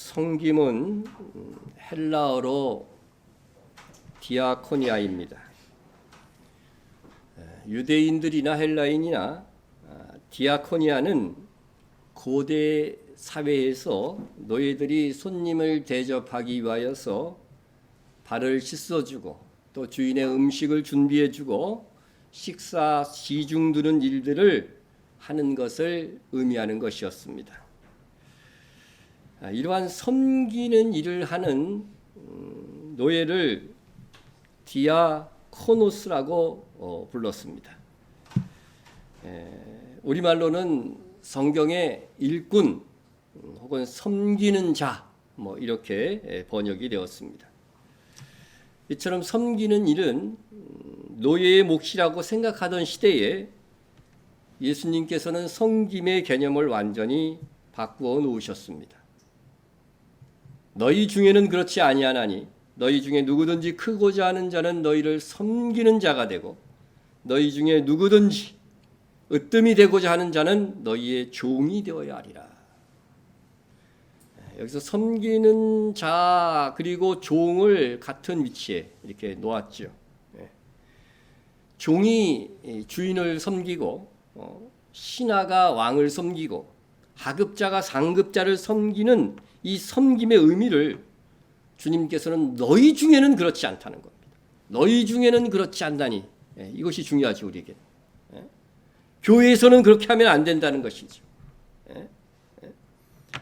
섬김은 헬라어로 디아코니아입니다. 유대인들이나 헬라인이나 디아코니아는 고대 사회에서 노예들이 손님을 대접하기 위하여서 발을 씻어주고 또 주인의 음식을 준비해주고 식사 시중 드는 일들을 하는 것을 의미하는 것이었습니다. 이러한 섬기는 일을 하는 노예를 디아코노스라고 불렀습니다. 우리말로는 성경의 일꾼 혹은 섬기는 자 이렇게 번역이 되었습니다. 이처럼 섬기는 일은 노예의 몫이라고 생각하던 시대에 예수님께서는 섬김의 개념을 완전히 바꾸어 놓으셨습니다. 너희 중에는 그렇지 아니하나니 너희 중에 누구든지 크고자 하는 자는 너희를 섬기는 자가 되고 너희 중에 누구든지 으뜸이 되고자 하는 자는 너희의 종이 되어야 하리라. 여기서 섬기는 자 그리고 종을 같은 위치에 이렇게 놓았죠. 종이 주인을 섬기고 신하가 왕을 섬기고 하급자가 상급자를 섬기는 이 섬김의 의미를 주님께서는 너희 중에는 그렇지 않다는 겁니다. 너희 중에는 그렇지 않다니 이것이 중요하죠. 우리에게. 교회에서는 그렇게 하면 안 된다는 것이죠.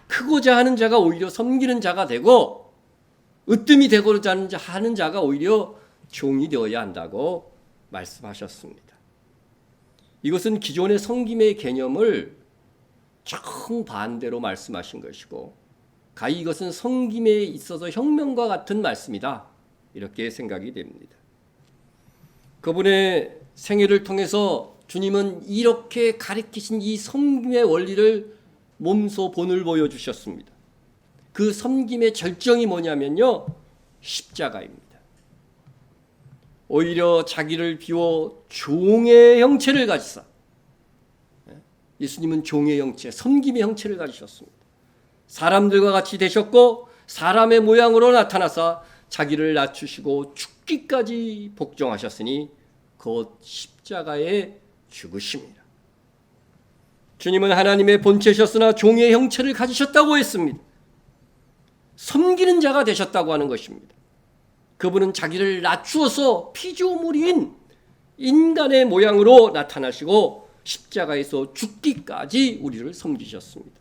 크고자 하는 자가 오히려 섬기는 자가 되고 으뜸이 되고자 하는 자가 오히려 종이 되어야 한다고 말씀하셨습니다. 이것은 기존의 섬김의 개념을 정반대로 말씀하신 것이고 가히 이것은 섬김에 있어서 혁명과 같은 말씀이다 이렇게 생각이 됩니다. 그분의 생애를 통해서 주님은 이렇게 가르치신 이 섬김의 원리를 몸소 본을 보여주셨습니다. 그 섬김의 절정이 뭐냐면요, 십자가입니다. 오히려 자기를 비워 종의 형체를 가지사, 예수님은 종의 형체, 섬김의 형체를 가지셨습니다. 사람들과 같이 되셨고 사람의 모양으로 나타나사 자기를 낮추시고 죽기까지 복종하셨으니 곧 십자가에 죽으심이라. 주님은 하나님의 본체셨으나 종의 형체를 가지셨다고 했습니다. 섬기는 자가 되셨다고 하는 것입니다. 그분은 자기를 낮추어서 피조물인 인간의 모양으로 나타나시고 십자가에서 죽기까지 우리를 섬기셨습니다.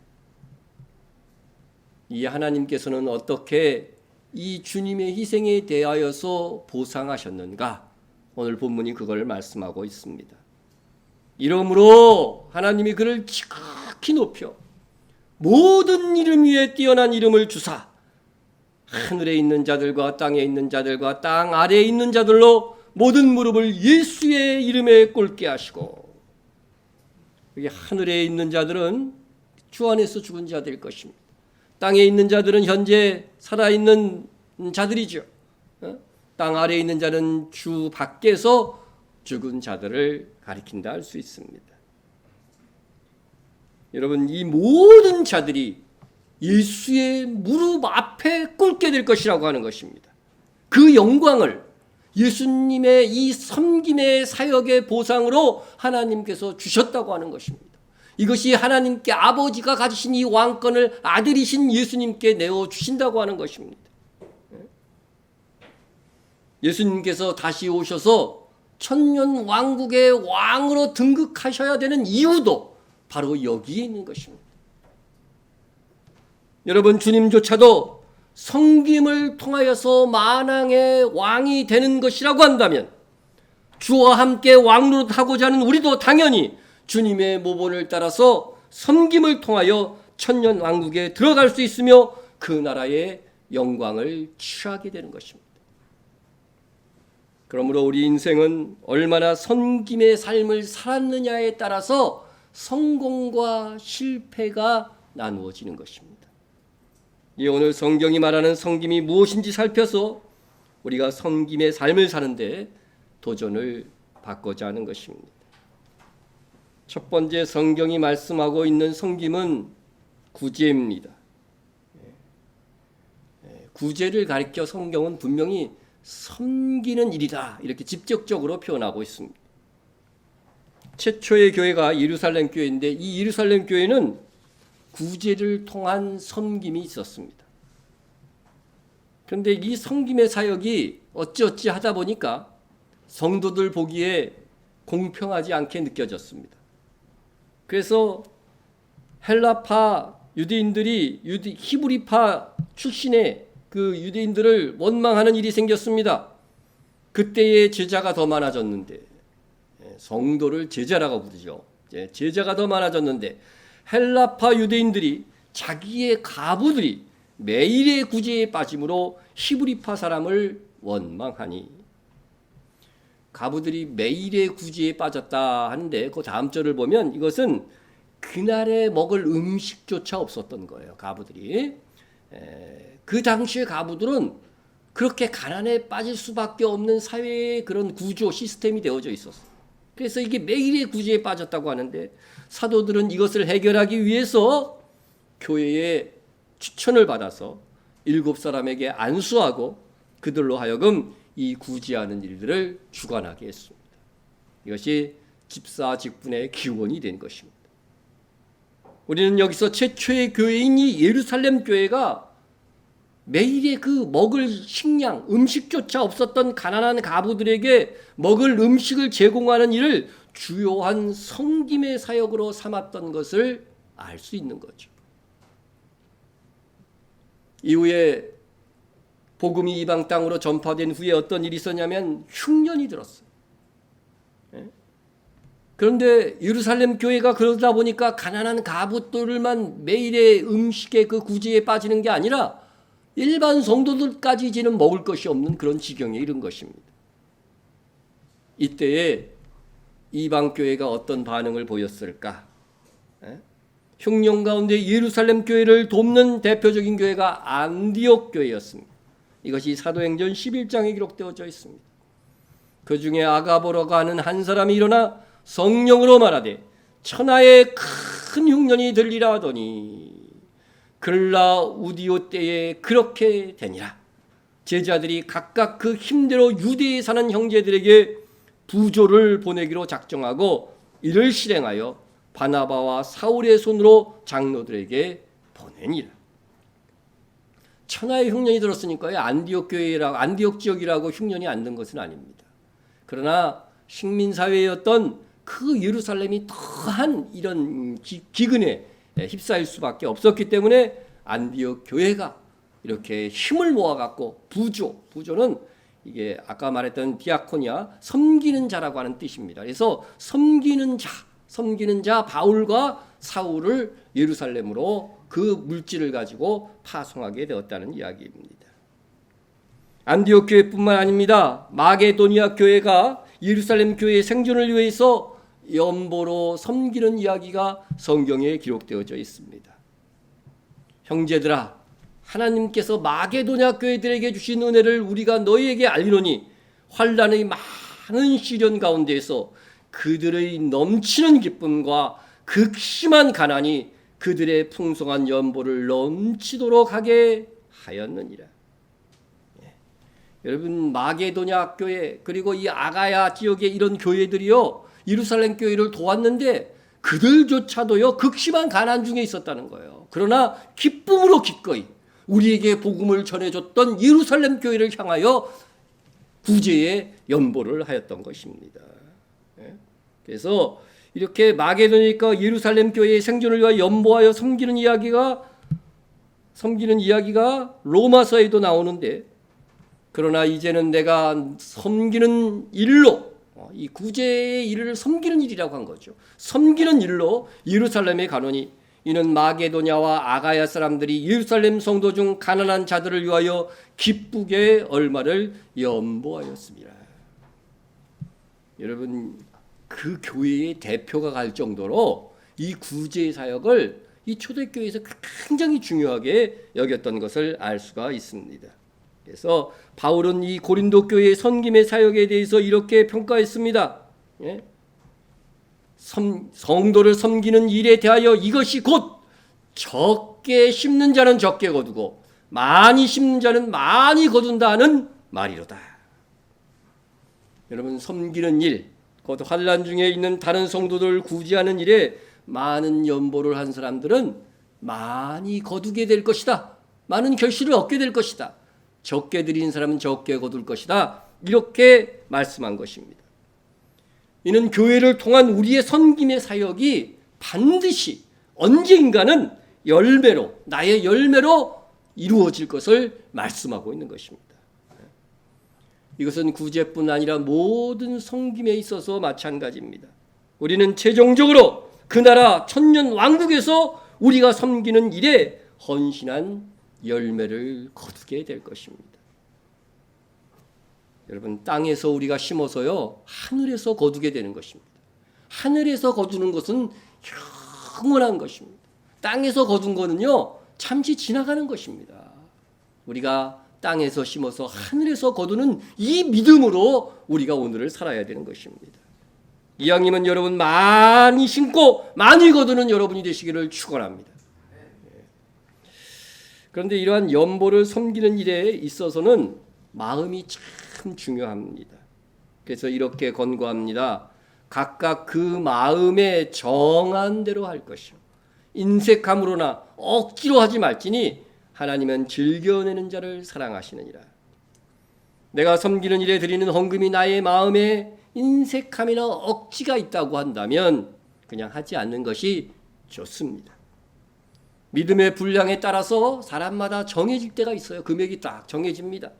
이 하나님께서는 어떻게 이 주님의 희생에 대하여서 보상하셨는가? 오늘 본문이 그걸 말씀하고 있습니다. 이러므로 하나님이 그를 지극히 높여 모든 이름 위에 뛰어난 이름을 주사 하늘에 있는 자들과 땅에 있는 자들과 땅 아래에 있는 자들로 모든 무릎을 예수의 이름에 꿇게 하시고, 여기 하늘에 있는 자들은 주 안에서 죽은 자들일 것입니다. 땅에 있는 자들은 현재 살아있는 자들이죠. 땅 아래에 있는 자는 주 밖에서 죽은 자들을 가리킨다 할 수 있습니다. 여러분, 이 모든 자들이 예수의 무릎 앞에 꿇게 될 것이라고 하는 것입니다. 그 영광을 예수님의 이 섬김의 사역의 보상으로 하나님께서 주셨다고 하는 것입니다. 이것이 하나님께 아버지가 가지신 이 왕권을 아들이신 예수님께 내어주신다고 하는 것입니다. 예수님께서 다시 오셔서 천년 왕국의 왕으로 등극하셔야 되는 이유도 바로 여기에 있는 것입니다. 여러분, 주님조차도 섬김을 통하여서 만왕의 왕이 되는 것이라고 한다면 주와 함께 왕노릇하고자 하는 우리도 당연히 주님의 모본을 따라서 섬김을 통하여 천년 왕국에 들어갈 수 있으며 그 나라의 영광을 취하게 되는 것입니다. 그러므로 우리 인생은 얼마나 섬김의 삶을 살았느냐에 따라서 성공과 실패가 나누어지는 것입니다. 이 오늘 성경이 말하는 섬김이 무엇인지 살펴서 우리가 섬김의 삶을 사는데 도전을 받고자 하는 것입니다. 첫 번째 성경이 말씀하고 있는 섬김은 구제입니다. 구제를 가리켜 성경은 분명히 섬기는 일이다 이렇게 직접적으로 표현하고 있습니다. 최초의 교회가 예루살렘 교회인데 이 예루살렘 교회는 구제를 통한 섬김이 있었습니다. 그런데 이 섬김의 사역이 어찌어찌 하다 보니까 성도들 보기에 공평하지 않게 느껴졌습니다. 그래서 헬라파 유대인들이 히브리파 출신의 그 유대인들을 원망하는 일이 생겼습니다. 그때의 제자가 더 많아졌는데 성도를 제자라고 부르죠. 제자가 더 많아졌는데 헬라파 유대인들이 자기의 가부들이 매일의 구제에 빠짐으로 히브리파 사람을 원망하니 가부들이 매일의 구제에 빠졌다 하는데 그 다음 절을 보면 이것은 그날에 먹을 음식조차 없었던 거예요. 가부들이. 그 당시의 가부들은 그렇게 가난에 빠질 수밖에 없는 사회의 그런 구조 시스템이 되어져 있었어요. 그래서 이게 매일의 구제에 빠졌다고 하는데 사도들은 이것을 해결하기 위해서 교회에 추천을 받아서 7사람에게 안수하고 그들로 하여금 이 구제하는 일들을 주관하게 했습니다. 이것이 집사 직분의 기원이 된 것입니다. 우리는 여기서 최초의 교회인 이 예루살렘 교회가 매일의 그 먹을 식량, 음식조차 없었던 가난한 가부들에게 먹을 음식을 제공하는 일을 주요한 섬김의 사역으로 삼았던 것을 알 수 있는 거죠. 이후에 복음이 이방 땅으로 전파된 후에 어떤 일이 있었냐면 흉년이 들었어요. 그런데 예루살렘 교회가 그러다 보니까 가난한 가부들만 매일의 음식의 그 구제에 빠지는 게 아니라 일반 성도들까지 이제는 먹을 것이 없는 그런 지경에 이른 것입니다. 이때에 이방 교회가 어떤 반응을 보였을까? 흉년 가운데 예루살렘 교회를 돕는 대표적인 교회가 안디옥 교회였습니다. 이것이 사도행전 11장에 기록되어져 있습니다. 그 중에 아가보라고 하는 한 사람이 일어나 성령으로 말하되 천하에 큰 흉년이 들리라 하더니 글라우디오 때에 그렇게 되니라. 제자들이 각각 그 힘대로 유대에 사는 형제들에게 부조를 보내기로 작정하고 이를 실행하여 바나바와 사울의 손으로 장로들에게 보내니라. 천하의 흉년이 들었으니까요. 안디옥 지역이라고 흉년이 안 든 것은 아닙니다. 그러나 식민사회였던 그 예루살렘이 더한 이런 기근에 휩싸일 수밖에 없었기 때문에 안디옥 교회가 이렇게 힘을 모아갖고 부조는 이게 아까 말했던 디아코니아 섬기는 자라고 하는 뜻입니다. 그래서 섬기는 자 바울과 사울을 예루살렘으로 그 물질을 가지고 파송하게 되었다는 이야기입니다. 안디옥 교회뿐만 아닙니다. 마게도니아 교회가 예루살렘 교회의 생존을 위해서 연보로 섬기는 이야기가 성경에 기록되어져 있습니다. 형제들아, 하나님께서 마게도냐 교회들에게 주신 은혜를 우리가 너희에게 알리노니 환난의 많은 시련 가운데에서 그들의 넘치는 기쁨과 극심한 가난이 그들의 풍성한 연보를 넘치도록 하게 하였느니라. 여러분, 마게도냐 교회 그리고 이 아가야 지역의 이런 교회들이요 예루살렘 교회를 도왔는데 그들조차도요 극심한 가난 중에 있었다는 거예요. 그러나 기쁨으로 기꺼이 우리에게 복음을 전해줬던 예루살렘 교회를 향하여 구제의 연보를 하였던 것입니다. 그래서 이렇게 마게도니까 예루살렘 교회의 생존을 위하여 연보하여 섬기는 이야기가 로마서에도 나오는데, 그러나 이제는 내가 섬기는 일로, 이 구제의 일을 섬기는 일이라고 한 거죠. 섬기는 일로 예루살렘에 가노니 이는 마게도냐와 아가야 사람들이 예루살렘 성도 중 가난한 자들을 위하여 기쁘게 얼마를 연보하였습니다. 여러분, 그 교회의 대표가 갈 정도로 이 구제 사역을 이 초대교회에서 굉장히 중요하게 여겼던 것을 알 수가 있습니다. 그래서 바울은 이 고린도 교회의 섬김의 사역에 대해서 이렇게 평가했습니다. 성도를 섬기는 일에 대하여 이것이 곧 적게 심는 자는 적게 거두고 많이 심는 자는 많이 거둔다는 말이로다. 여러분, 섬기는 일, 곧 환난 중에 있는 다른 성도들을 구제하는 일에 많은 연보를 한 사람들은 많이 거두게 될 것이다. 많은 결실을 얻게 될 것이다. 적게 드린 사람은 적게 거둘 것이다. 이렇게 말씀한 것입니다. 이는 교회를 통한 우리의 섬김의 사역이 반드시 언젠가는 열매로, 나의 열매로 이루어질 것을 말씀하고 있는 것입니다. 이것은 구제뿐 아니라 모든 섬김에 있어서 마찬가지입니다. 우리는 최종적으로 그 나라 천년 왕국에서 우리가 섬기는 일에 헌신한 열매를 거두게 될 것입니다. 여러분, 땅에서 우리가 심어서요, 하늘에서 거두게 되는 것입니다. 하늘에서 거두는 것은 영원한 것입니다. 땅에서 거둔 거는요, 잠시 지나가는 것입니다. 우리가 땅에서 심어서 하늘에서 거두는 이 믿음으로 우리가 오늘을 살아야 되는 것입니다. 이왕이면 여러분 많이 심고 많이 거두는 여러분이 되시기를 축원합니다. 그런데 이러한 연보를 섬기는 일에 있어서는 마음이 참 중요합니다. 그래서 이렇게 권고합니다. 각각 그 마음에 정한 대로 할 것이요, 인색함으로나 억지로 하지 말지니 하나님은 즐겨내는 자를 사랑하시느니라. 내가 섬기는 일에 드리는 헌금이 나의 마음에 인색함이나 억지가 있다고 한다면 그냥 하지 않는 것이 좋습니다. 믿음의 분량에 따라서 사람마다 정해질 때가 있어요. 금액이 딱 정해집니다.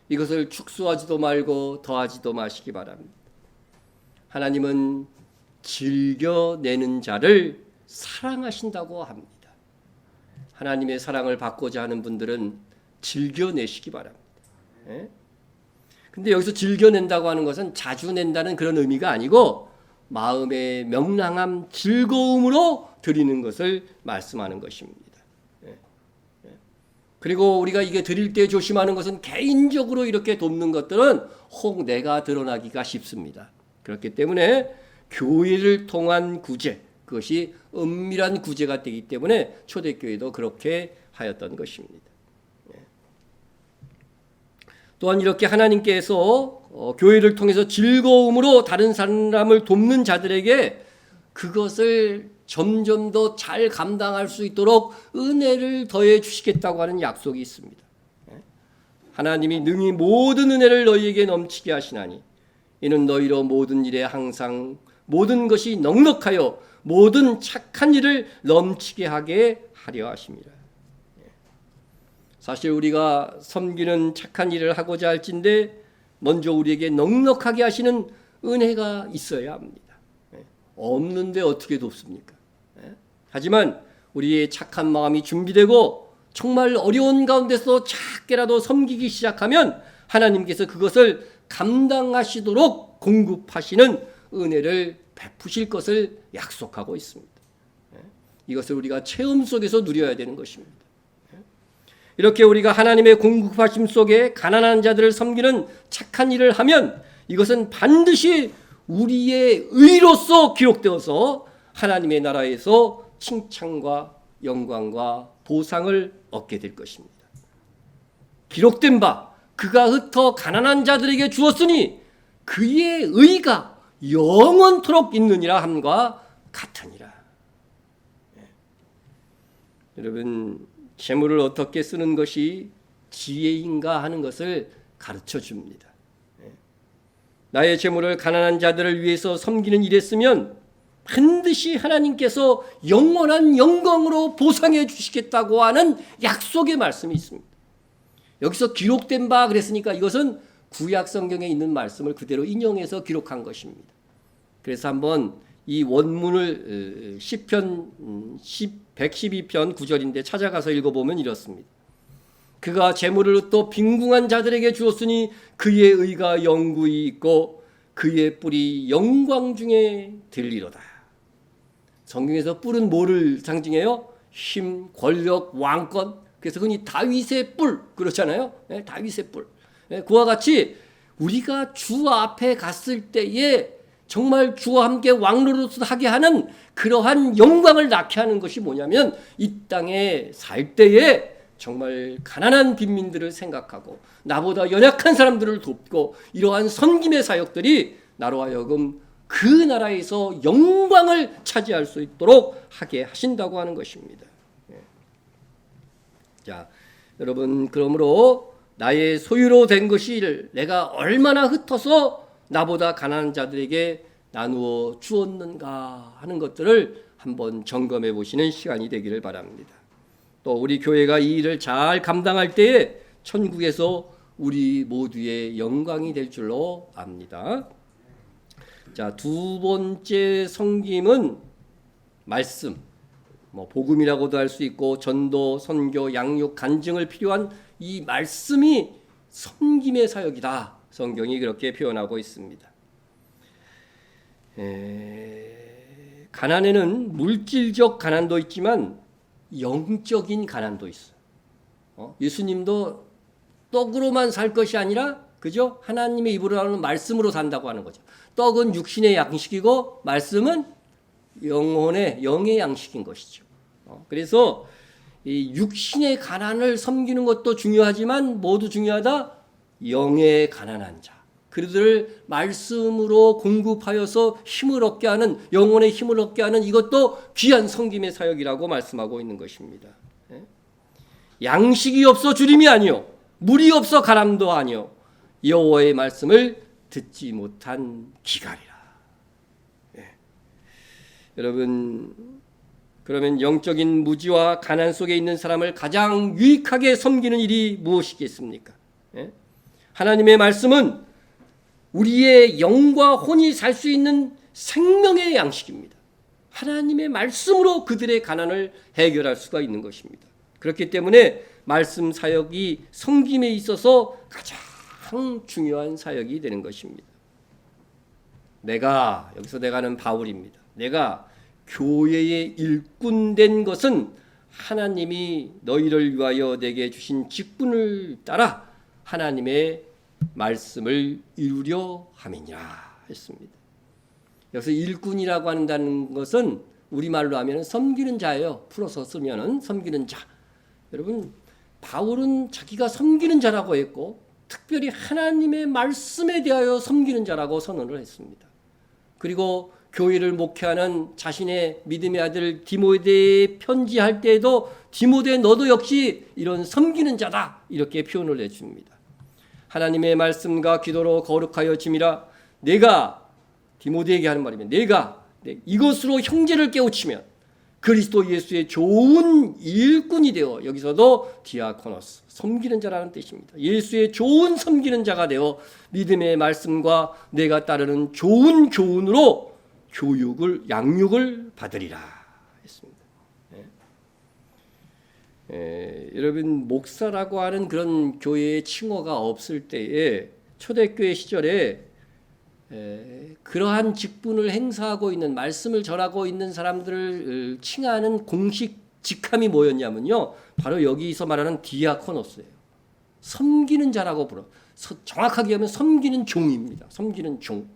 이것을 축소하지도 말고 더하지도 마시기 바랍니다. 하나님은 즐겨내는 자를 사랑하신다고 합니다. 하나님의 사랑을 받고자 하는 분들은 즐겨내시기 바랍니다. 근데 여기서 즐겨낸다고 하는 것은 자주 낸다는 그런 의미가 아니고 마음의 명랑함, 즐거움으로 드리는 것을 말씀하는 것입니다. 그리고 우리가 이게 드릴 때 조심하는 것은 개인적으로 이렇게 돕는 것들은 혹 내가 드러나기가 쉽습니다. 그렇기 때문에 교회를 통한 구제, 그것이 은밀한 구제가 되기 때문에 초대교회도 그렇게 하였던 것입니다. 또한 이렇게 하나님께서 교회를 통해서 즐거움으로 다른 사람을 돕는 자들에게 그것을 점점 더 잘 감당할 수 있도록 은혜를 더해 주시겠다고 하는 약속이 있습니다. 하나님이 능히 모든 은혜를 너희에게 넘치게 하시나니 이는 너희로 모든 일에 항상 모든 것이 넉넉하여 모든 착한 일을 넘치게 하게 하려 하십니다. 사실 우리가 섬기는 착한 일을 하고자 할진데 먼저 우리에게 넉넉하게 하시는 은혜가 있어야 합니다. 없는데 어떻게 돕습니까? 하지만 우리의 착한 마음이 준비되고 정말 어려운 가운데서 작게라도 섬기기 시작하면 하나님께서 그것을 감당하시도록 공급하시는 은혜를 베푸실 것을 약속하고 있습니다. 이것을 우리가 체험 속에서 누려야 되는 것입니다. 이렇게 우리가 하나님의 공급하심 속에 가난한 자들을 섬기는 착한 일을 하면 이것은 반드시 우리의 의로서 기록되어서 하나님의 나라에서 칭찬과 영광과 보상을 얻게 될 것입니다. 기록된 바 그가 흩어 가난한 자들에게 주었으니 그의 의가 영원토록 있느니라 함과 같으니라. 여러분, 재물을 어떻게 쓰는 것이 지혜인가 하는 것을 가르쳐 줍니다. 나의 재물을 가난한 자들을 위해서 섬기는 일에 쓰면 반드시 하나님께서 영원한 영광으로 보상해 주시겠다고 하는 약속의 말씀이 있습니다. 여기서 기록된 바 그랬으니까 이것은 구약 성경에 있는 말씀을 그대로 인용해서 기록한 것입니다. 그래서 한번 이 원문을 시편 112편 9절인데 찾아가서 읽어보면 이렇습니다. 그가 재물을 또 빈궁한 자들에게 주었으니 그의 의가 영구히 있고 그의 뿔이 영광 중에 들리로다. 성경에서 뿔은 뭐를 상징해요? 힘, 권력, 왕권. 그래서 흔히 다윗의 뿔 그렇잖아요. 네, 다윗의 뿔. 네, 그와 같이 우리가 주 앞에 갔을 때에 정말 주와 함께 왕노릇을 하게 하는 그러한 영광을 낳게 하는 것이 뭐냐면 이 땅에 살 때에 정말 가난한 빈민들을 생각하고 나보다 연약한 사람들을 돕고 이러한 섬김의 사역들이 나로 하여금 그 나라에서 영광을 차지할 수 있도록 하게 하신다고 하는 것입니다. 자, 여러분, 그러므로 나의 소유로 된 것이 내가 얼마나 흩어서 나보다 가난한 자들에게 나누어 주었는가 하는 것들을 한번 점검해 보시는 시간이 되기를 바랍니다. 또 우리 교회가 이 일을 잘 감당할 때에 천국에서 우리 모두의 영광이 될 줄로 압니다. 자, 두 번째 섬김은 말씀, 복음이라고도 할 수 있고 전도, 선교, 양육, 간증을 필요한 이 말씀이 섬김의 사역이다. 성경이 그렇게 표현하고 있습니다. 가난에는 물질적 가난도 있지만 영적인 가난도 있어요. 예수님도 떡으로만 살 것이 아니라, 그죠? 하나님의 입으로 나오는 말씀으로 산다고 하는 거죠. 떡은 육신의 양식이고 말씀은 영의 양식인 것이죠. 그래서 이 육신의 가난을 섬기는 것도 중요하지만 모두 중요하다. 영의 가난한 자, 그들을 말씀으로 공급하여서 힘을 얻게 하는, 영혼의 힘을 얻게 하는 이것도 귀한 섬김의 사역이라고 말씀하고 있는 것입니다. 양식이 없어 주림이 아니요, 물이 없어 가람도 아니요, 여호와의 말씀을 듣지 못한 기갈이라. 여러분, 그러면 영적인 무지와 가난 속에 있는 사람을 가장 유익하게 섬기는 일이 무엇이겠습니까? 하나님의 말씀은 우리의 영과 혼이 살 수 있는 생명의 양식입니다. 하나님의 말씀으로 그들의 가난을 해결할 수가 있는 것입니다. 그렇기 때문에 말씀 사역이 섬김에 있어서 가장 중요한 사역이 되는 것입니다. 여기서 내가는 바울입니다. 내가 교회의 일꾼 된 것은 하나님이 너희를 위하여 내게 주신 직분을 따라 하나님의 말씀을 이루려 함이니라 했습니다. 여기서 일꾼이라고 한다는 것은 우리말로 하면 섬기는 자예요. 풀어서 쓰면 섬기는 자. 여러분, 바울은 자기가 섬기는 자라고 했고 특별히 하나님의 말씀에 대하여 섬기는 자라고 선언을 했습니다. 그리고 교회를 목회하는 자신의 믿음의 아들 디모데에 편지할 때에도 디모데 너도 역시 이런 섬기는 자다 이렇게 표현을 해줍니다. 하나님의 말씀과 기도로 거룩하여 짐이라. 내가 디모데에게 하는 말이면 내가 이것으로 형제를 깨우치면 그리스도 예수의 좋은 일꾼이 되어, 여기서도 디아코노스, 섬기는 자라는 뜻입니다. 예수의 좋은 섬기는 자가 되어 믿음의 말씀과 내가 따르는 좋은 교훈으로 양육을 받으리라 했습니다. 여러분, 목사라고 하는 그런 교회의 칭호가 없을 때에 초대교회 시절에 그러한 직분을 행사하고 있는, 말씀을 전하고 있는 사람들을 칭하는 공식 직함이 뭐였냐면요, 바로 여기서 말하는 디아코노스예요. 섬기는 자라고 불러. 정확하게 하면 섬기는 종입니다. 섬기는 종.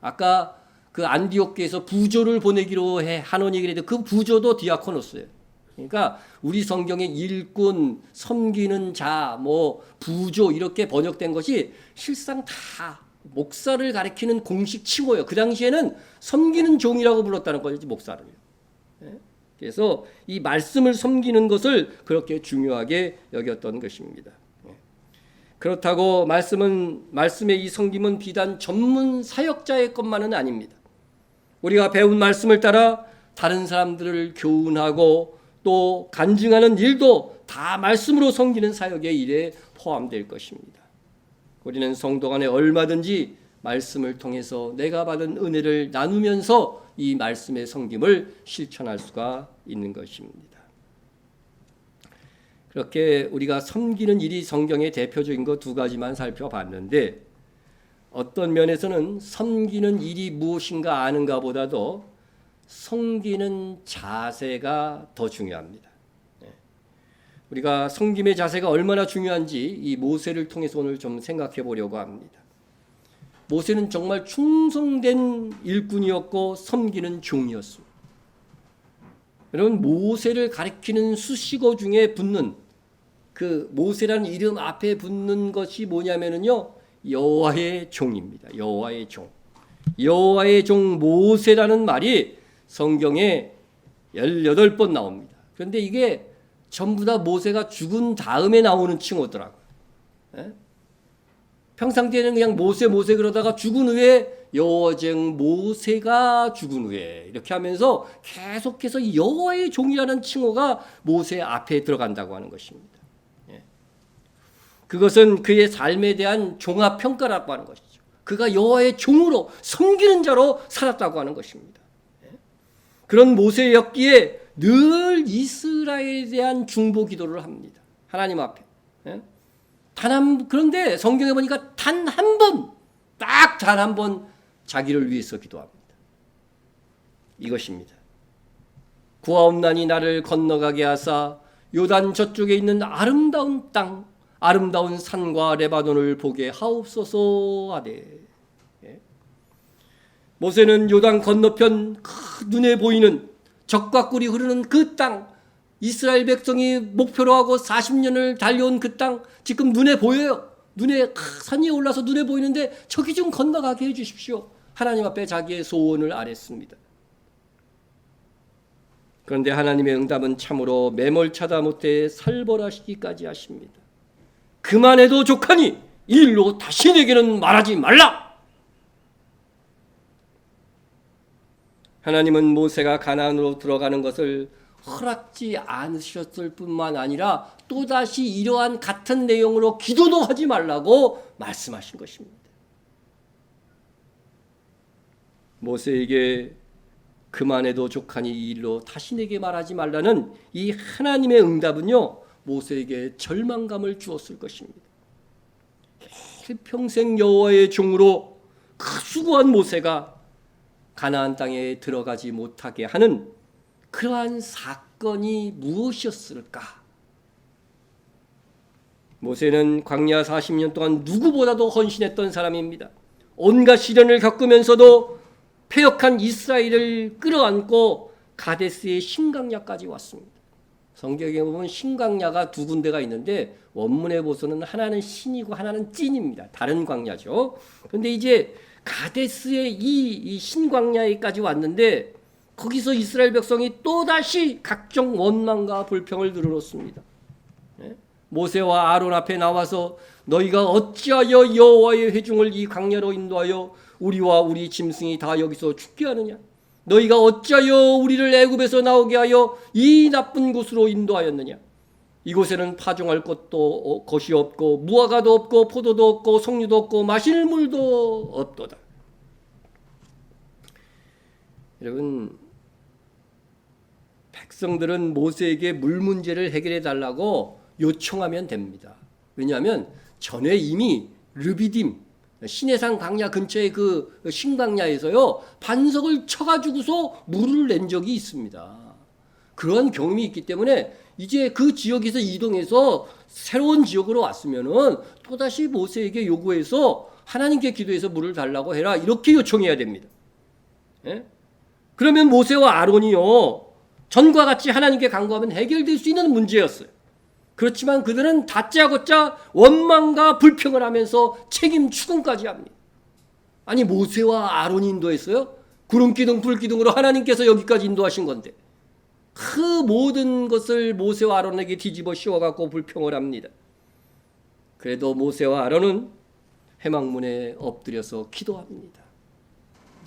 아까 그 안디옥교에서 부조를 보내기로 한 얘기를 했는데 그 부조도 디아코노스예요. 그러니까 우리 성경의 일꾼, 섬기는 자, 부조 이렇게 번역된 것이 실상 다 목사를 가리키는 공식 칭호예요. 그 당시에는 섬기는 종이라고 불렀다는 거지, 목사를. 그래서 이 말씀을 섬기는 것을 그렇게 중요하게 여겼던 것입니다. 그렇다고 말씀의 이 섬김은 비단 전문 사역자의 것만은 아닙니다. 우리가 배운 말씀을 따라 다른 사람들을 교훈하고 또 간증하는 일도 다 말씀으로 섬기는 사역의 일에 포함될 것입니다. 우리는 성도 간에 얼마든지 말씀을 통해서 내가 받은 은혜를 나누면서 이 말씀의 섬김을 실천할 수가 있는 것입니다. 그렇게 우리가 섬기는 일이 성경의 대표적인 것 두 가지만 살펴봤는데, 어떤 면에서는 섬기는 일이 무엇인가 아는가 보다도 섬기는 자세가 더 중요합니다. 우리가 섬김의 자세가 얼마나 중요한지 이 모세를 통해서 오늘 좀 생각해 보려고 합니다. 모세는 정말 충성된 일꾼이었고 섬기는 종이었습니다. 여러분, 모세를 가리키는 수식어 중에 붙는 그 모세라는 이름 앞에 붙는 것이 뭐냐면은요, 여호와의 종입니다. 여호와의 종. 여호와의 종 모세라는 말이 성경에 18번 나옵니다. 그런데 이게 전부 다 모세가 죽은 다음에 나오는 칭호더라고요. 예? 평상시에는 그냥 모세 그러다가 죽은 후에 여호와의 모세가 죽은 후에 이렇게 하면서 계속해서 여호와의 종이라는 칭호가 모세 앞에 들어간다고 하는 것입니다. 예. 그것은 그의 삶에 대한 종합평가라고 하는 것이죠. 그가 여호와의 종으로 섬기는 자로 살았다고 하는 것입니다. 예. 그런 모세였기에 늘 이스라엘에 대한 중보 기도를 합니다. 하나님 앞에. 예. 그런데 성경에 보니까 단 한 번, 딱 단 한 번 자기를 위해서 기도합니다. 이것입니다. 구하옵나니 나를 건너가게 하사 요단 저쪽에 있는 아름다운 땅, 아름다운 산과 레바논을 보게 하옵소서 하되. 예. 모세는 요단 건너편 눈에 보이는 적과 꿀이 흐르는 그 땅, 이스라엘 백성이 목표로 하고 40년을 달려온 그 땅 지금 눈에 보여요. 눈에 산 위에 올라서 눈에 보이는데 저기 좀 건너가게 해 주십시오. 하나님 앞에 자기의 소원을 아뢰습니다. 그런데 하나님의 응답은 참으로 매몰차다 못해 살벌하시기까지 하십니다. 그만해도 족하니 이 일로 다시 내게는 말하지 말라. 하나님은 모세가 가나안으로 들어가는 것을 허락지 않으셨을 뿐만 아니라 또다시 이러한 같은 내용으로 기도도 하지 말라고 말씀하신 것입니다. 모세에게 그만해도 족하니 이 일로 다시 내게 말하지 말라는 이 하나님의 응답은요, 모세에게 절망감을 주었을 것입니다. 평생 여호와의 종으로 수고한 모세가 가나안 땅에 들어가지 못하게 하는 그러한 사건이 무엇이었을까? 모세는 광야 40년 동안 누구보다도 헌신했던 사람입니다. 온갖 시련을 겪으면서도 패역한 이스라엘을 끌어안고 가데스의 신강야까지 왔습니다. 성경에 보면 신강야가 두 군데가 있는데 원문에 보서는 하나는 신이고 하나는 찐입니다. 다른 광야죠. 그런데 이제 가데스의 이 신광야에까지 왔는데 거기서 이스라엘 백성이 또다시 각종 원망과 불평을 늘어놓습니다. 모세와 아론 앞에 나와서 너희가 어찌하여 여호와의 회중을 이 광야로 인도하여 우리와 우리 짐승이 다 여기서 죽게 하느냐? 너희가 어찌하여 우리를 애굽에서 나오게 하여 이 나쁜 곳으로 인도하였느냐? 이곳에는 파종할 것이 없고 무화과도 없고 포도도 없고 석류도 없고 마실 물도 없도다. 여러분, 백성들은 모세에게 물 문제를 해결해 달라고 요청하면 됩니다. 왜냐하면 전에 이미 르비딤 시내산 광야 근처의 그 신광야에서요 반석을 쳐가지고서 물을 낸 적이 있습니다. 그러한 경험이 있기 때문에 이제 그 지역에서 이동해서 새로운 지역으로 왔으면은 또다시 모세에게 요구해서 하나님께 기도해서 물을 달라고 해라 이렇게 요청해야 됩니다. 예? 그러면 모세와 아론이요 전과 같이 하나님께 간구하면 해결될 수 있는 문제였어요. 그렇지만 그들은 다짜고짜 원망과 불평을 하면서 책임 추궁까지 합니다. 아니 모세와 아론이 인도했어요? 구름기둥 불기둥으로 하나님께서 여기까지 인도하신 건데 그 모든 것을 모세와 아론에게 뒤집어 씌워갖고 불평을 합니다. 그래도 모세와 아론은 회막문에 엎드려서 기도합니다.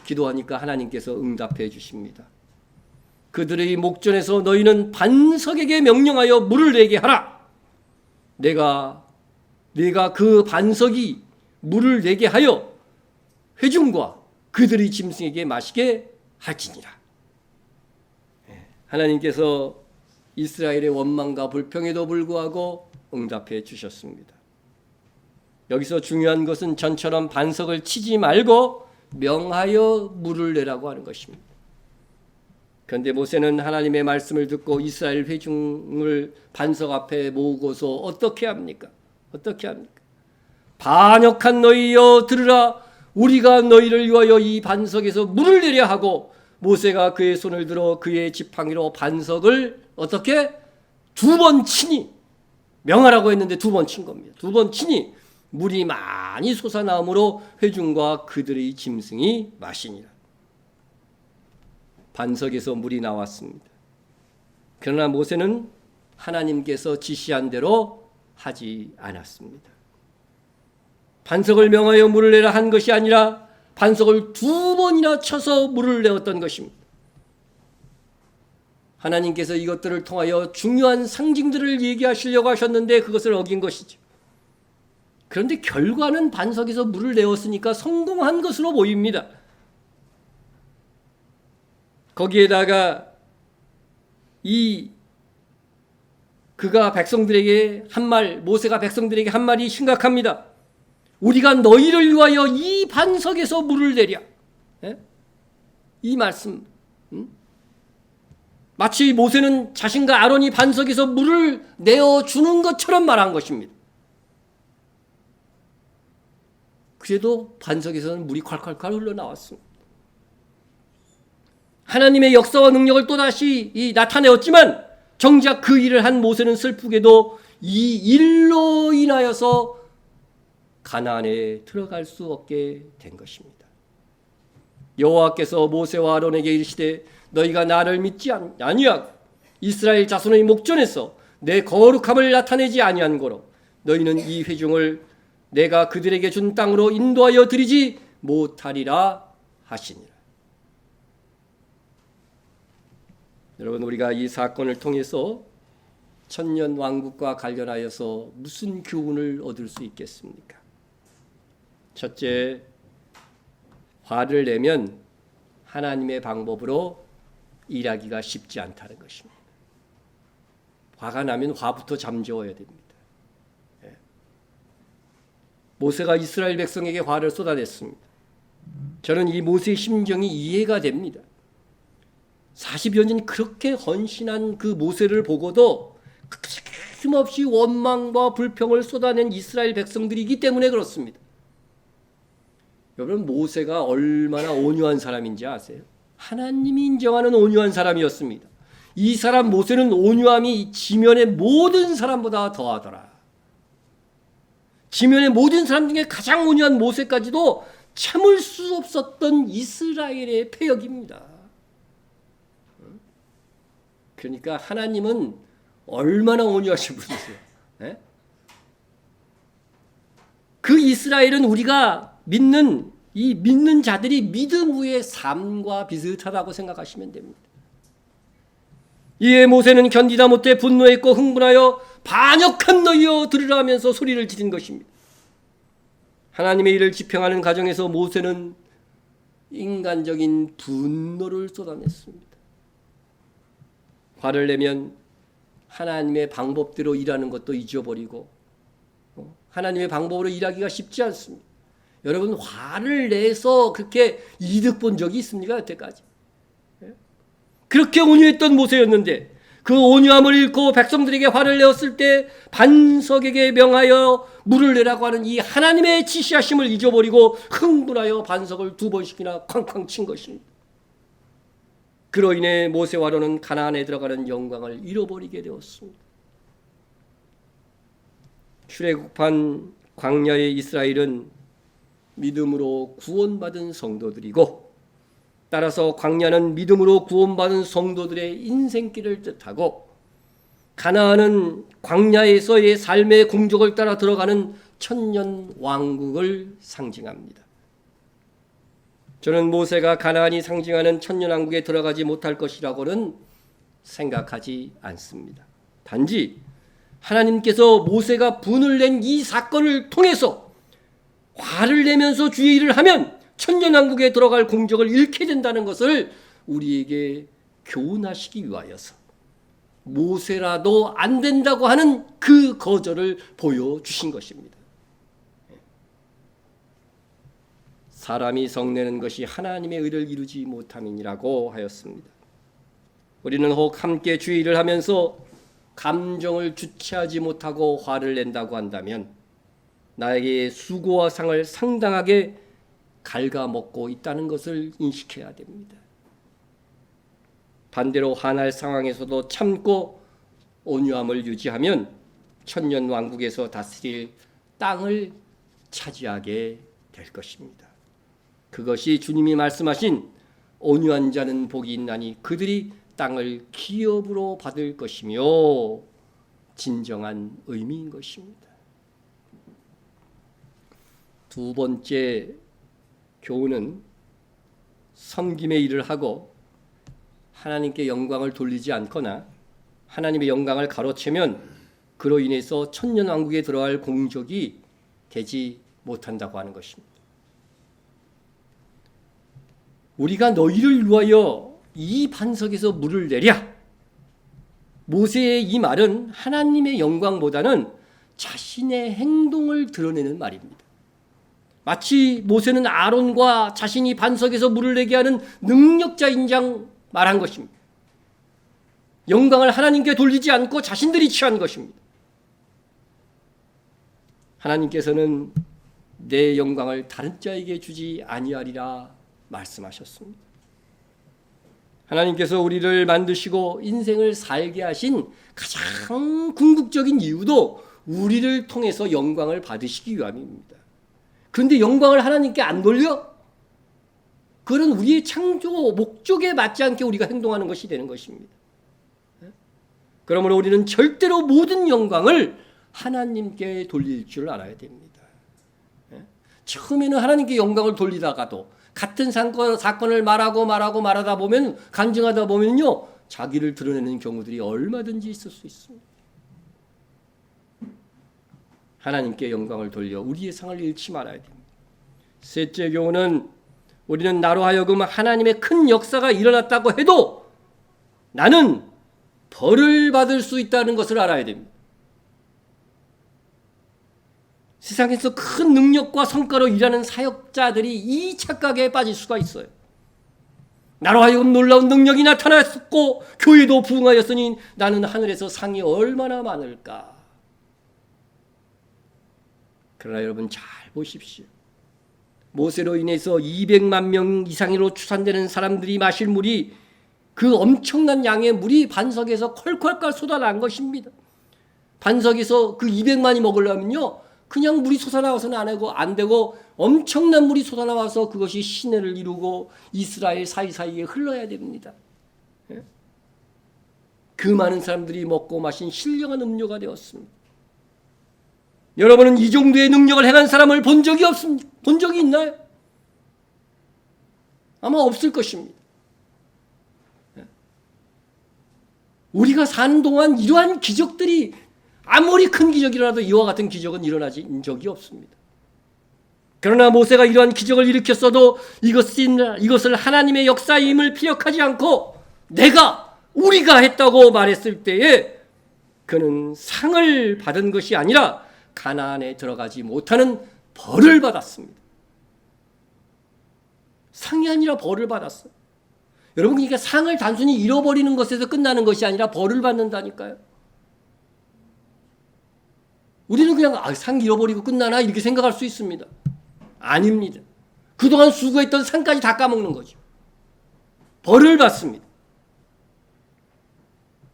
기도하니까 하나님께서 응답해 주십니다. 그들의 목전에서 너희는 반석에게 명령하여 물을 내게 하라. 내가 그 반석이 물을 내게 하여 회중과 그들의 짐승에게 마시게 할지니라. 하나님께서 이스라엘의 원망과 불평에도 불구하고 응답해 주셨습니다. 여기서 중요한 것은 전처럼 반석을 치지 말고 명하여 물을 내라고 하는 것입니다. 그런데 모세는 하나님의 말씀을 듣고 이스라엘 회중을 반석 앞에 모으고서 어떻게 합니까? 반역한 너희여 들으라. 우리가 너희를 위하여 이 반석에서 물을 내려 하고 모세가 그의 손을 들어 그의 지팡이로 반석을 어떻게? 2번 치니 명하라고 했는데 2번 친 겁니다. 2번 치니 물이 많이 솟아나므로 회중과 그들의 짐승이 마시니라. 반석에서 물이 나왔습니다. 그러나 모세는 하나님께서 지시한 대로 하지 않았습니다. 반석을 명하여 물을 내라 한 것이 아니라 반석을 2번이나 쳐서 물을 내었던 것입니다. 하나님께서 이것들을 통하여 중요한 상징들을 얘기하시려고 하셨는데 그것을 어긴 것이죠. 그런데 결과는 반석에서 물을 내었으니까 성공한 것으로 보입니다. 거기에다가 그가 백성들에게 한 말, 모세가 백성들에게 한 말이 심각합니다. 우리가 너희를 위하여 이 반석에서 물을 내랴. 이 말씀. 마치 모세는 자신과 아론이 반석에서 물을 내어주는 것처럼 말한 것입니다. 그래도 반석에서는 물이 콸콸콸 흘러나왔습니다. 하나님의 역사와 능력을 또다시 나타내었지만 정작 그 일을 한 모세는 슬프게도 이 일로 인하여서 가나안에 들어갈 수 없게 된 것입니다. 여호와께서 모세와 아론에게 이르시되 너희가 나를 믿지 아니하고 이스라엘 자손의 목전에서 내 거룩함을 나타내지 아니한 고로 너희는 이 회중을 내가 그들에게 준 땅으로 인도하여 드리지 못하리라 하시니라. 여러분, 우리가 이 사건을 통해서 천년 왕국과 관련하여서 무슨 교훈을 얻을 수 있겠습니까? 첫째, 화를 내면 하나님의 방법으로 일하기가 쉽지 않다는 것입니다. 화가 나면 화부터 잠재워야 됩니다. 모세가 이스라엘 백성에게 화를 쏟아냈습니다. 저는 이 모세의 심정이 이해가 됩니다. 40여 년 그렇게 헌신한 그 모세를 보고도 힘없이 원망과 불평을 쏟아낸 이스라엘 백성들이기 때문에 그렇습니다. 여러분, 모세가 얼마나 온유한 사람인지 아세요? 하나님이 인정하는 온유한 사람이었습니다. 이 사람 모세는 온유함이 지면의 모든 사람보다 더하더라. 지면의 모든 사람 중에 가장 온유한 모세까지도 참을 수 없었던 이스라엘의 패역입니다. 그러니까 하나님은 얼마나 온유하신 분이세요. 네? 그 이스라엘은 우리가 믿는 자들이 믿음 후의 삶과 비슷하다고 생각하시면 됩니다. 이에 모세는 견디다 못해 분노했고 흥분하여 반역한 너희여 들으라 하면서 소리를 지른 것입니다. 하나님의 일을 집행하는 과정에서 모세는 인간적인 분노를 쏟아냈습니다. 화를 내면 하나님의 방법대로 일하는 것도 잊어버리고 하나님의 방법으로 일하기가 쉽지 않습니다. 여러분, 화를 내서 그렇게 이득 본 적이 있습니까? 여태까지. 그렇게 온유했던 모세였는데 그 온유함을 잃고 백성들에게 화를 내었을 때 반석에게 명하여 물을 내라고 하는 이 하나님의 지시하심을 잊어버리고 흥분하여 반석을 2번씩이나 쾅쾅 친 것입니다. 그로 인해 모세와 아론은 가나안에 들어가는 영광을 잃어버리게 되었습니다. 출애굽한 광야의 이스라엘은 믿음으로 구원받은 성도들이고 따라서 광야는 믿음으로 구원받은 성도들의 인생길을 뜻하고 가나안은 광야에서의 삶의 공적을 따라 들어가는 천년 왕국을 상징합니다. 저는 모세가 가나안이 상징하는 천년왕국에 들어가지 못할 것이라고는 생각하지 않습니다. 단지 하나님께서 모세가 분을 낸 이 사건을 통해서 화를 내면서 주의 일을 하면 천년왕국에 들어갈 공적을 잃게 된다는 것을 우리에게 교훈하시기 위하여서 모세라도 안 된다고 하는 그 거절을 보여주신 것입니다. 사람이 성내는 것이 하나님의 의를 이루지 못함이니라고 하였습니다. 우리는 혹 함께 주의 일을 하면서 감정을 주체하지 못하고 화를 낸다고 한다면 나에게 수고와 상을 상당하게 갉아먹고 있다는 것을 인식해야 됩니다. 반대로 화날 상황에서도 참고 온유함을 유지하면 천년 왕국에서 다스릴 땅을 차지하게 될 것입니다. 그것이 주님이 말씀하신 온유한 자는 복이 있나니 그들이 땅을 기업으로 받을 것이며 진정한 의미인 것입니다. 두 번째 교훈은 섬김의 일을 하고 하나님께 영광을 돌리지 않거나 하나님의 영광을 가로채면 그로 인해서 천년왕국에 들어갈 공적이 되지 못한다고 하는 것입니다. 우리가 너희를 위하여 이 반석에서 물을 내랴. 모세의 이 말은 하나님의 영광보다는 자신의 행동을 드러내는 말입니다. 마치 모세는 아론과 자신이 반석에서 물을 내게 하는 능력자인 양 말한 것입니다. 영광을 하나님께 돌리지 않고 자신들이 취한 것입니다. 하나님께서는 내 영광을 다른 자에게 주지 아니하리라 말씀하셨습니다. 하나님께서 우리를 만드시고 인생을 살게 하신 가장 궁극적인 이유도 우리를 통해서 영광을 받으시기 위함입니다. 그런데 영광을 하나님께 안 돌려? 그건 우리의 창조 목적에 맞지 않게 우리가 행동하는 것이 되는 것입니다. 그러므로 우리는 절대로 모든 영광을 하나님께 돌릴 줄 알아야 됩니다. 처음에는 하나님께 영광을 돌리다가도 같은 사건을 말하다 보면 간증하다 보면요 자기를 드러내는 경우들이 얼마든지 있을 수 있습니다. 하나님께 영광을 돌려 우리의 상을 잃지 말아야 됩니다. 셋째 교훈은 우리는 나로 하여금 하나님의 큰 역사가 일어났다고 해도 나는 벌을 받을 수 있다는 것을 알아야 됩니다. 세상에서 큰 능력과 성과로 일하는 사역자들이 이 착각에 빠질 수가 있어요. 나로 하여금 놀라운 능력이 나타났고 교회도 부흥하였으니 나는 하늘에서 상이 얼마나 많을까. 그러나 여러분 잘 보십시오. 모세로 인해서 200만 명 이상으로 추산되는 사람들이 마실 물이 그 엄청난 양의 물이 반석에서 콜콜콜 쏟아난 것입니다. 반석에서 그 200만이 먹으려면요 그냥 물이 솟아나와서는 안 되고 엄청난 물이 솟아나와서 그것이 시내를 이루고 이스라엘 사이사이에 흘러야 됩니다. 그 많은 사람들이 먹고 마신 신령한 음료가 되었습니다. 여러분은 이 정도의 능력을 행한 사람을 본 적이 없습니다. 본 적이 있나요? 아마 없을 것입니다. 우리가 사는 동안 이러한 기적들이 아무리 큰 기적이라도 이와 같은 기적은 일어나지 적이 없습니다. 그러나 모세가 이러한 기적을 일으켰어도 이것을 하나님의 역사임을 피력하지 않고 우리가 했다고 말했을 때에 그는 상을 받은 것이 아니라 가나안에 들어가지 못하는 벌을 받았습니다. 상이 아니라 벌을 받았어요. 여러분 그러니까 상을 단순히 잃어버리는 것에서 끝나는 것이 아니라 벌을 받는다니까요. 우리는 그냥 상 잃어버리고 끝나나 이렇게 생각할 수 있습니다. 아닙니다. 그동안 수고했던 상까지 다 까먹는 거죠. 벌을 받습니다.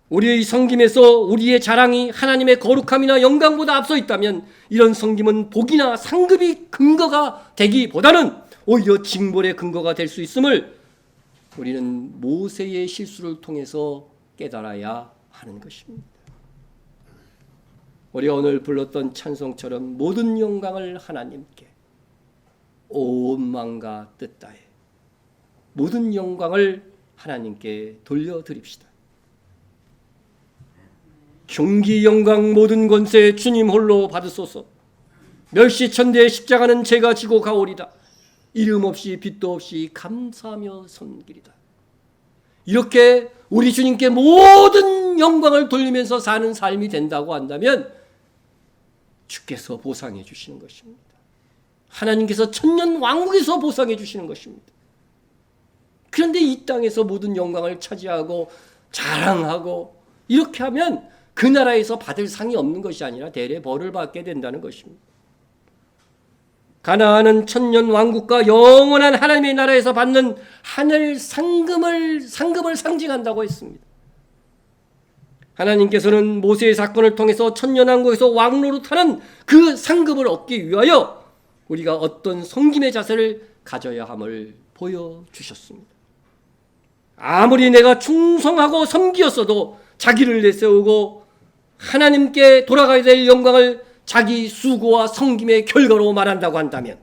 우리의 섬김에서 우리의 자랑이 하나님의 거룩함이나 영광보다 앞서 있다면 이런 섬김은 복이나 상급이 근거가 되기보다는 오히려 징벌의 근거가 될 수 있음을 우리는 모세의 실수를 통해서 깨달아야 하는 것입니다. 우리가 오늘 불렀던 찬송처럼 모든 영광을 하나님께 온 마음과 뜻 다해 모든 영광을 하나님께 돌려드립시다. 경기 영광 모든 권세 주님 홀로 받으소서. 멸시천대의 십자가는 제가 지고 가오리다. 이름 없이 빛도 없이 감사하며 섬기리다. 이렇게 우리 주님께 모든 영광을 돌리면서 사는 삶이 된다고 한다면 주께서 보상해 주시는 것입니다. 하나님께서 천년 왕국에서 보상해 주시는 것입니다. 그런데 이 땅에서 모든 영광을 차지하고 자랑하고 이렇게 하면 그 나라에서 받을 상이 없는 것이 아니라 대래 벌을 받게 된다는 것입니다. 가나안은 천년 왕국과 영원한 하나님의 나라에서 받는 하늘 상급을 상징한다고 했습니다. 하나님께서는 모세의 사건을 통해서 천년왕국에서 왕노릇하는 그 상급을 얻기 위하여 우리가 어떤 섬김의 자세를 가져야 함을 보여주셨습니다. 아무리 내가 충성하고 섬기었어도 자기를 내세우고 하나님께 돌아가야 될 영광을 자기 수고와 섬김의 결과로 말한다고 한다면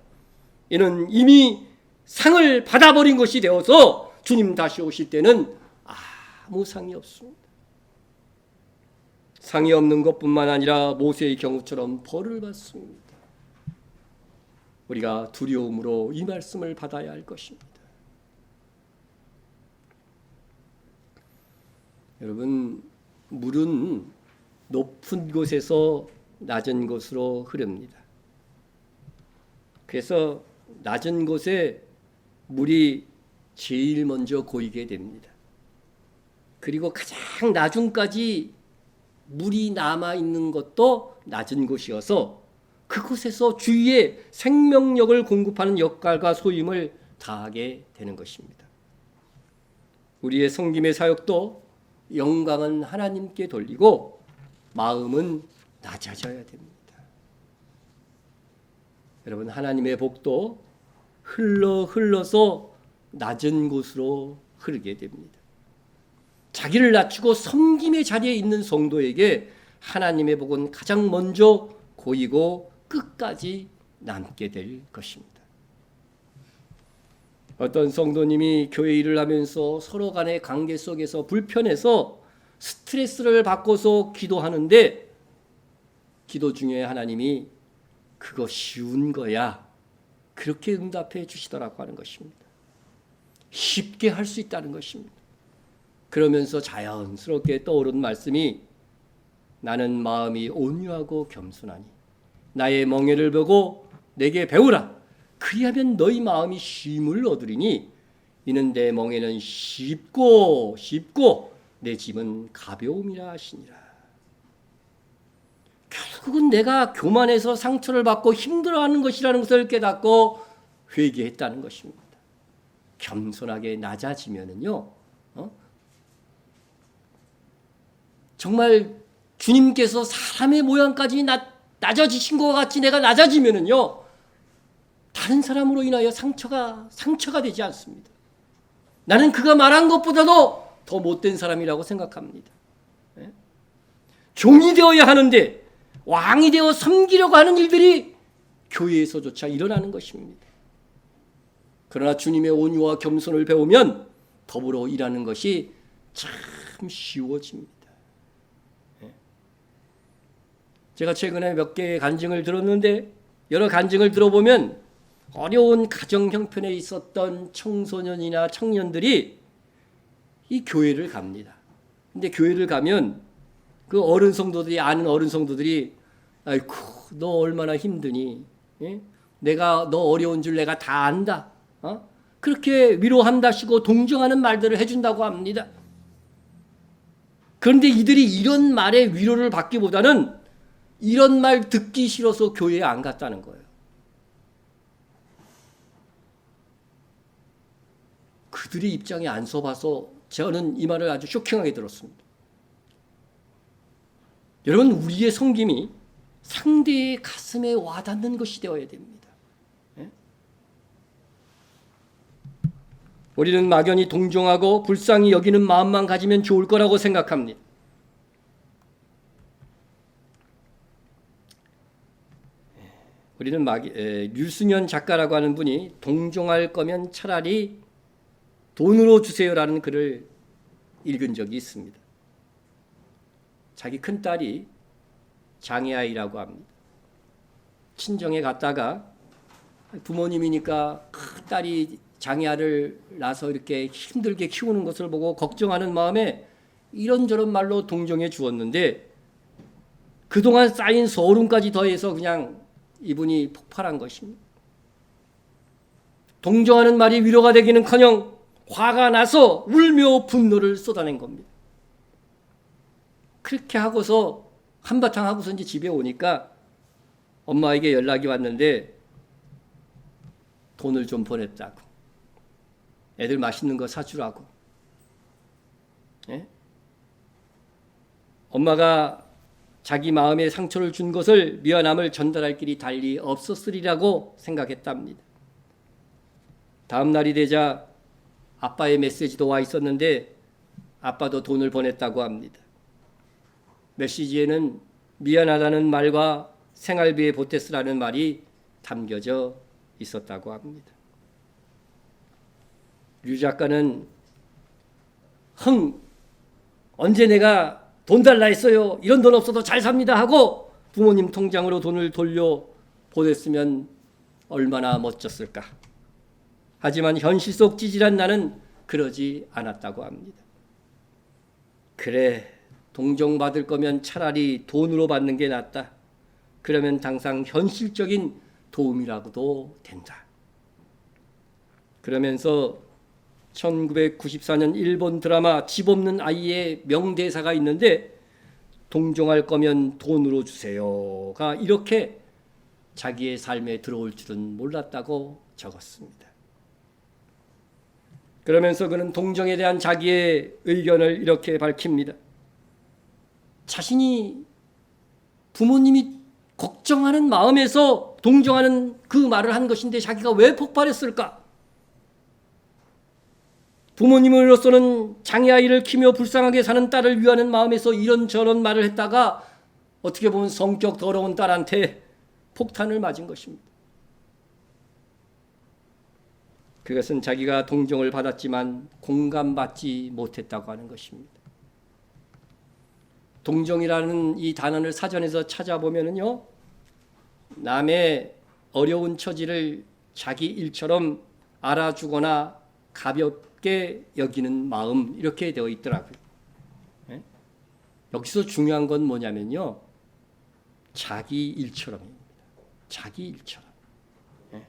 이는 이미 상을 받아버린 것이 되어서 주님 다시 오실 때는 아무 상이 없습니다. 상이 없는 것뿐만 아니라 모세의 경우처럼 벌을 받습니다. 우리가 두려움으로 이 말씀을 받아야 할 것입니다. 여러분, 물은 높은 곳에서 낮은 곳으로 흐릅니다. 그래서 낮은 곳에 물이 제일 먼저 고이게 됩니다. 그리고 가장 나중까지 물이 남아있는 것도 낮은 곳이어서 그곳에서 주위에 생명력을 공급하는 역할과 소임을 다하게 되는 것입니다. 우리의 섬김의 사역도 영광은 하나님께 돌리고 마음은 낮아져야 됩니다. 여러분, 하나님의 복도 흘러서 낮은 곳으로 흐르게 됩니다. 자기를 낮추고 섬김의 자리에 있는 성도에게 하나님의 복은 가장 먼저 고이고 끝까지 남게 될 것입니다. 어떤 성도님이 교회 일을 하면서 서로 간의 관계 속에서 불편해서 스트레스를 받고서 기도하는데 기도 중에 하나님이 그거 쉬운 거야 그렇게 응답해 주시더라고 하는 것입니다. 쉽게 할 수 있다는 것입니다. 그러면서 자연스럽게 떠오른 말씀이 나는 마음이 온유하고 겸손하니 나의 멍에를 보고 내게 배우라. 그리하면 너희 마음이 쉼을 얻으리니 이는 내 멍에는 쉽고 내 짐은 가벼움이라 하시니라. 결국은 내가 교만해서 상처를 받고 힘들어하는 것이라는 것을 깨닫고 회개했다는 것입니다. 겸손하게 낮아지면은요, 정말 주님께서 사람의 모양까지 낮아지신 것 같이 내가 낮아지면은요, 다른 사람으로 인하여 상처가 되지 않습니다. 나는 그가 말한 것보다도 더 못된 사람이라고 생각합니다. 종이 되어야 하는데 왕이 되어 섬기려고 하는 일들이 교회에서조차 일어나는 것입니다. 그러나 주님의 온유와 겸손을 배우면 더불어 일하는 것이 참 쉬워집니다. 제가 최근에 몇 개의 간증을 들었는데 여러 간증을 들어보면 어려운 가정 형편에 있었던 청소년이나 청년들이 이 교회를 갑니다. 근데 교회를 가면 그 어른 성도들이 아는 어른 성도들이 아이고 너 얼마나 힘드니? 내가 너 어려운 줄 내가 다 안다. 그렇게 위로한다시고 동정하는 말들을 해준다고 합니다. 그런데 이들이 이런 말에 위로를 받기보다는 이런 말 듣기 싫어서 교회에 안 갔다는 거예요. 그들의 입장에 안 서봐서 저는 이 말을 아주 쇼킹하게 들었습니다. 여러분, 우리의 섬김이 상대의 가슴에 와닿는 것이 되어야 됩니다. 우리는 막연히 동정하고 불쌍히 여기는 마음만 가지면 좋을 거라고 생각합니다. 우리는 류승현 작가라고 하는 분이 동정할 거면 차라리 돈으로 주세요라는 글을 읽은 적이 있습니다. 자기 큰딸이 장애아이라고 합니다. 친정에 갔다가 부모님이니까 딸이 장애아를 낳아서 이렇게 힘들게 키우는 것을 보고 걱정하는 마음에 이런저런 말로 동정해 주었는데 그동안 쌓인 서름까지 더해서 그냥 이분이 폭발한 것입니다. 동정하는 말이 위로가 되기는커녕 화가 나서 울며 분노를 쏟아낸 겁니다. 그렇게 하고서 한바탕 하고서 이제 집에 오니까 엄마에게 연락이 왔는데 돈을 좀 보냈다고. 애들 맛있는 거 사주라고. 엄마가 자기 마음에 상처를 준 것을 미안함을 전달할 길이 달리 없었으리라고 생각했답니다. 다음 날이 되자 아빠의 메시지도 와 있었는데 아빠도 돈을 보냈다고 합니다. 메시지에는 미안하다는 말과 생활비에 보태쓰라는 말이 담겨져 있었다고 합니다. 류 작가는 언제 내가 돈 달라 했어요. 이런 돈 없어도 잘 삽니다 하고 부모님 통장으로 돈을 돌려 보냈으면 얼마나 멋졌을까. 하지만 현실 속 찌질한 나는 그러지 않았다고 합니다. 그래, 동정받을 거면 차라리 돈으로 받는 게 낫다. 그러면 당장 현실적인 도움이라고도 된다. 그러면서 1994년 일본 드라마 집 없는 아이의 명대사가 있는데 동정할 거면 돈으로 주세요가 이렇게 자기의 삶에 들어올 줄은 몰랐다고 적었습니다. 그러면서 그는 동정에 대한 자기의 의견을 이렇게 밝힙니다. 자신이 부모님이 걱정하는 마음에서 동정하는 그 말을 한 것인데 자기가 왜 폭발했을까? 부모님으로서는 장애아이를 키우며 불쌍하게 사는 딸을 위하는 마음에서 이런저런 말을 했다가 어떻게 보면 성격 더러운 딸한테 폭탄을 맞은 것입니다. 그것은 자기가 동정을 받았지만 공감받지 못했다고 하는 것입니다. 동정이라는 이 단어를 사전에서 찾아보면요, 남의 어려운 처지를 자기 일처럼 알아주거나 가볍게 여기는 마음 이렇게 되어 있더라고요. 네? 여기서 중요한 건 뭐냐면요, 자기 일처럼입니다. 자기 일처럼. 네?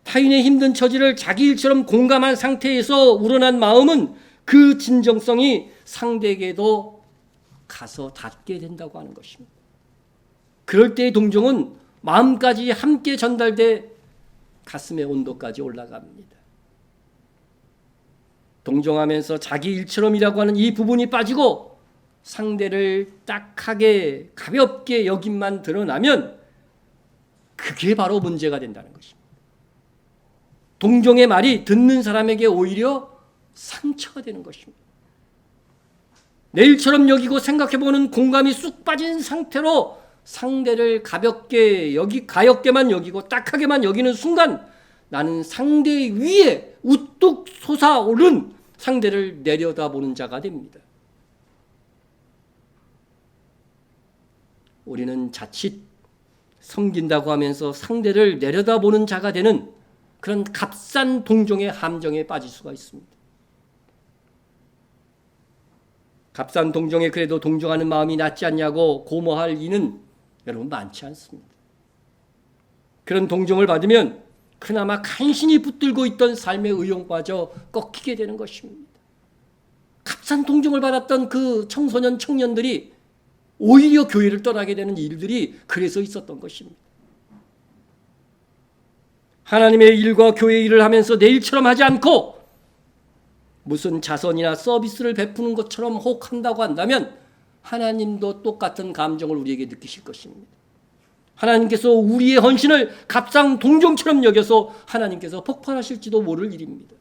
타인의 힘든 처지를 자기 일처럼 공감한 상태에서 우러난 마음은 그 진정성이 상대에게도 가서 닿게 된다고 하는 것입니다. 그럴 때의 동정은 마음까지 함께 전달돼 가슴의 온도까지 올라갑니다. 동정하면서 자기 일처럼이라고 하는 이 부분이 빠지고 상대를 딱하게 가볍게 여김만 드러나면 그게 바로 문제가 된다는 것입니다. 동정의 말이 듣는 사람에게 오히려 상처가 되는 것입니다. 내 일처럼 여기고 생각해보는 공감이 쑥 빠진 상태로 상대를 가볍게만 여기고 딱하게만 여기는 순간 나는 상대 위에 우뚝 솟아오른 상대를 내려다보는 자가 됩니다. 우리는 자칫 섬긴다고 하면서 상대를 내려다보는 자가 되는 그런 값싼 동정의 함정에 빠질 수가 있습니다. 값싼 동정에 그래도 동정하는 마음이 낫지 않냐고 고모할 이는 여러분 많지 않습니다. 그런 동정을 받으면 그나마 간신히 붙들고 있던 삶의 의욕마저 꺾이게 되는 것입니다. 값싼 동정을 받았던 그 청소년 청년들이 오히려 교회를 떠나게 되는 일들이 그래서 있었던 것입니다. 하나님의 일과 교회의 일을 하면서 내 일처럼 하지 않고 무슨 자선이나 서비스를 베푸는 것처럼 혹한다고 한다면 하나님도 똑같은 감정을 우리에게 느끼실 것입니다. 하나님께서 우리의 헌신을 값상 동정처럼 여겨서 하나님께서 폭발하실지도 모를 일입니다.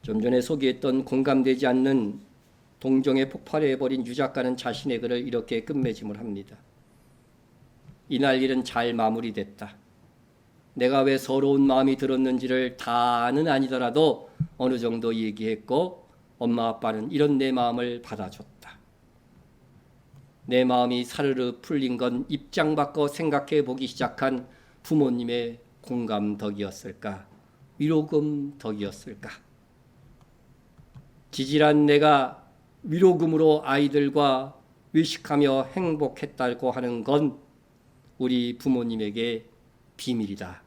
좀 전에 소개했던 공감되지 않는 동정에 폭발해버린 유 작가는 자신의 글을 이렇게 끝맺음을 합니다. 이날 일은 잘 마무리됐다. 내가 왜 서러운 마음이 들었는지를 다는 아니더라도 어느 정도 얘기했고 엄마 아빠는 이런 내 마음을 받아줬다. 내 마음이 사르르 풀린 건 입장 바꿔 생각해 보기 시작한 부모님의 공감 덕이었을까? 위로금 덕이었을까? 지질한 내가 위로금으로 아이들과 외식하며 행복했다고 하는 건 우리 부모님에게 비밀이다.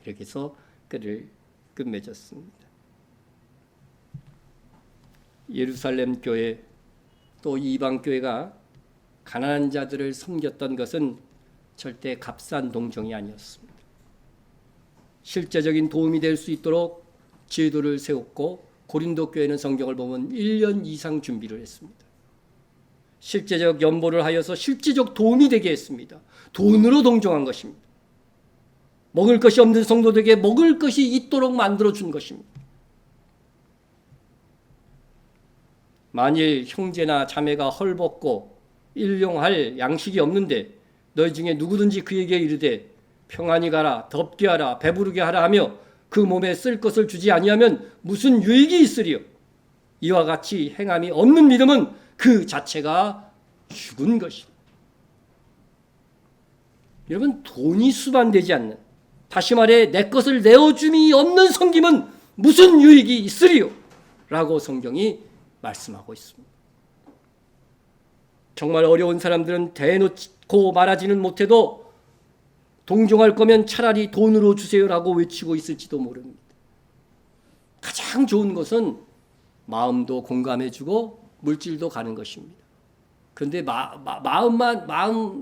이렇게 해서 글을 끝맺었습니다. 예루살렘 교회 또 이방 교회가 가난한 자들을 섬겼던 것은 절대 값싼 동정이 아니었습니다. 실제적인 도움이 될 수 있도록 제도를 세웠고 고린도 교회는 성경을 보면 1년 이상 준비를 했습니다. 실제적 연보를 하여서 실제적 도움이 되게 했습니다. 돈으로 동정한 것입니다. 먹을 것이 없는 성도들에게 먹을 것이 있도록 만들어준 것입니다. 만일 형제나 자매가 헐벗고 일용할 양식이 없는데 너희 중에 누구든지 그에게 이르되 평안히 가라, 덥게 하라, 배부르게 하라 하며 그 몸에 쓸 것을 주지 아니하면 무슨 유익이 있으리요. 이와 같이 행함이 없는 믿음은 그 자체가 죽은 것입니다. 여러분, 돈이 수반되지 않는, 다시 말해 내 것을 내어줌이 없는 섬김은 무슨 유익이 있으리요? 라고 성경이 말씀하고 있습니다. 정말 어려운 사람들은 대놓고 말하지는 못해도 동정할 거면 차라리 돈으로 주세요라고 외치고 있을지도 모릅니다. 가장 좋은 것은 마음도 공감해주고 물질도 가는 것입니다. 그런데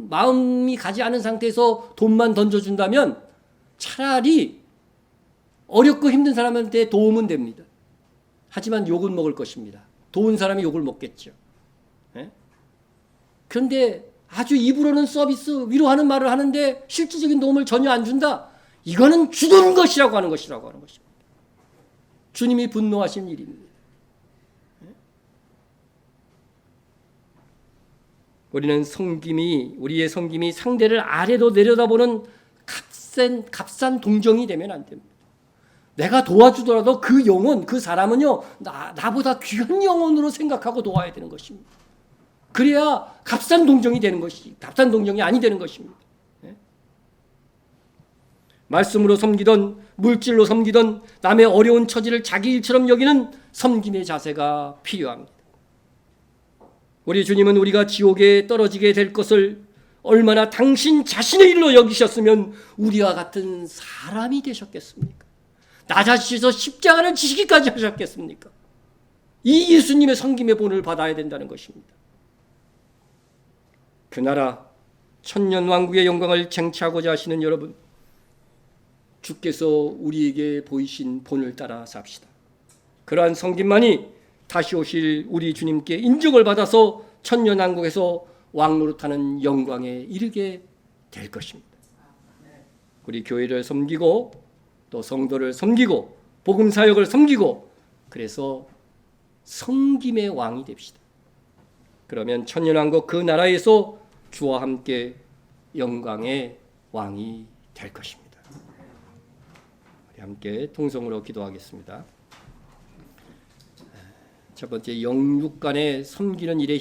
마음이 가지 않은 상태에서 돈만 던져준다면 차라리 어렵고 힘든 사람한테 도움은 됩니다. 하지만 욕은 먹을 것입니다. 도운 사람이 욕을 먹겠죠. 그런데 아주 입으로는 서비스, 위로하는 말을 하는데 실질적인 도움을 전혀 안 준다. 이거는 죽은 것이라고 하는 것입니다. 주님이 분노하신 일입니다. 우리의 섬김이 상대를 아래로 내려다보는 값싼 동정이 되면 안 됩니다. 내가 도와주더라도 그 영혼, 그 사람은요, 나보다 귀한 영혼으로 생각하고 도와야 되는 것입니다. 그래야 값싼 동정이 되는 것이, 값싼 동정이 아니 되는 것입니다. 말씀으로 섬기던, 물질로 섬기던, 남의 어려운 처지를 자기 일처럼 여기는 섬김의 자세가 필요합니다. 우리 주님은 우리가 지옥에 떨어지게 될 것을 얼마나 당신 자신의 일로 여기셨으면 우리와 같은 사람이 되셨겠습니까? 나 자신에서 십자가를 지시기까지 하셨겠습니까? 이 예수님의 섬김의 본을 받아야 된다는 것입니다. 그 나라 천년왕국의 영광을 쟁취하고자 하시는 여러분, 주께서 우리에게 보이신 본을 따라 삽시다. 그러한 섬김만이 다시 오실 우리 주님께 인정을 받아서 천년왕국에서 왕노릇하는 영광에 이르게 될 것입니다. 우리 교회를 섬기고 또 성도를 섬기고 복음사역을 섬기고 그래서 섬김의 왕이 됩시다. 그러면 천년왕국 그 나라에서 주와 함께 영광의 왕이 될 것입니다. 우리 함께 통성으로 기도하겠습니다. 첫 번째, 영육 간에 섬기는 일에